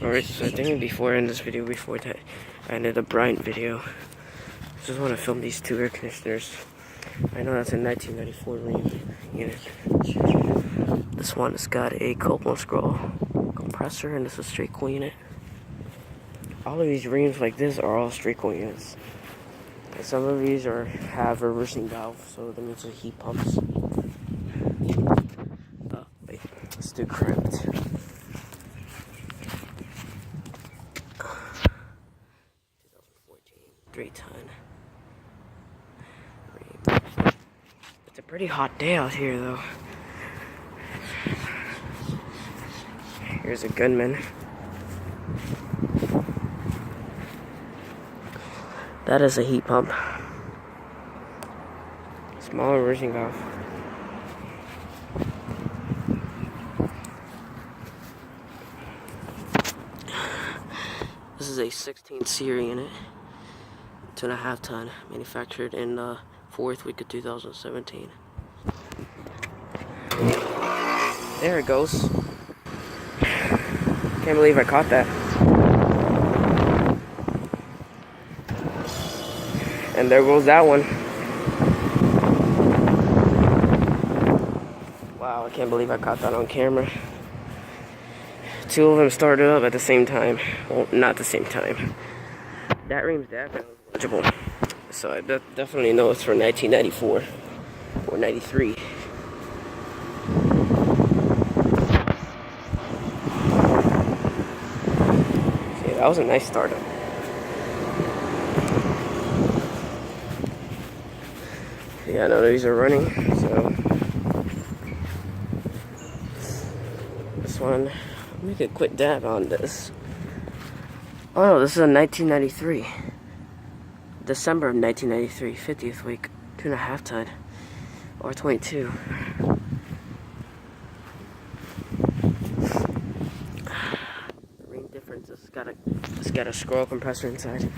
Alright, so I think before I end this video, before that, I ended a Bryant video. I just want to film these two air conditioners. I know that's a 1994 Rheem unit. This one has got a Copeland scroll compressor, and this is a straight coil unit. All of these Rheems like this are all straight coil units. And some of these have reversing valve, so that means it's heat pumps. Oh, wait, it's too cramped. 3-ton. It's a pretty hot day out here, though. Here's a Goodman. That is a heat pump. Small reversing valve. This is a 16 series unit. 2.5 ton, manufactured in the 4th week of 2017. There it goes. Can't believe I caught that. And there goes that one. Wow, I can't believe I caught that on camera. Two of them started up at the same time. Well, not the same time. That Rheem's definitely legible. So I definitely know it's from 1994 or 93. Yeah, that was a nice startup. Yeah, I know these are running, so this one, I'll make a quick dab on this. Oh no, this is a 1993. December of 1993, 50th week, 2.5 ton, or 22. The Rheem difference is it's got a scroll compressor inside.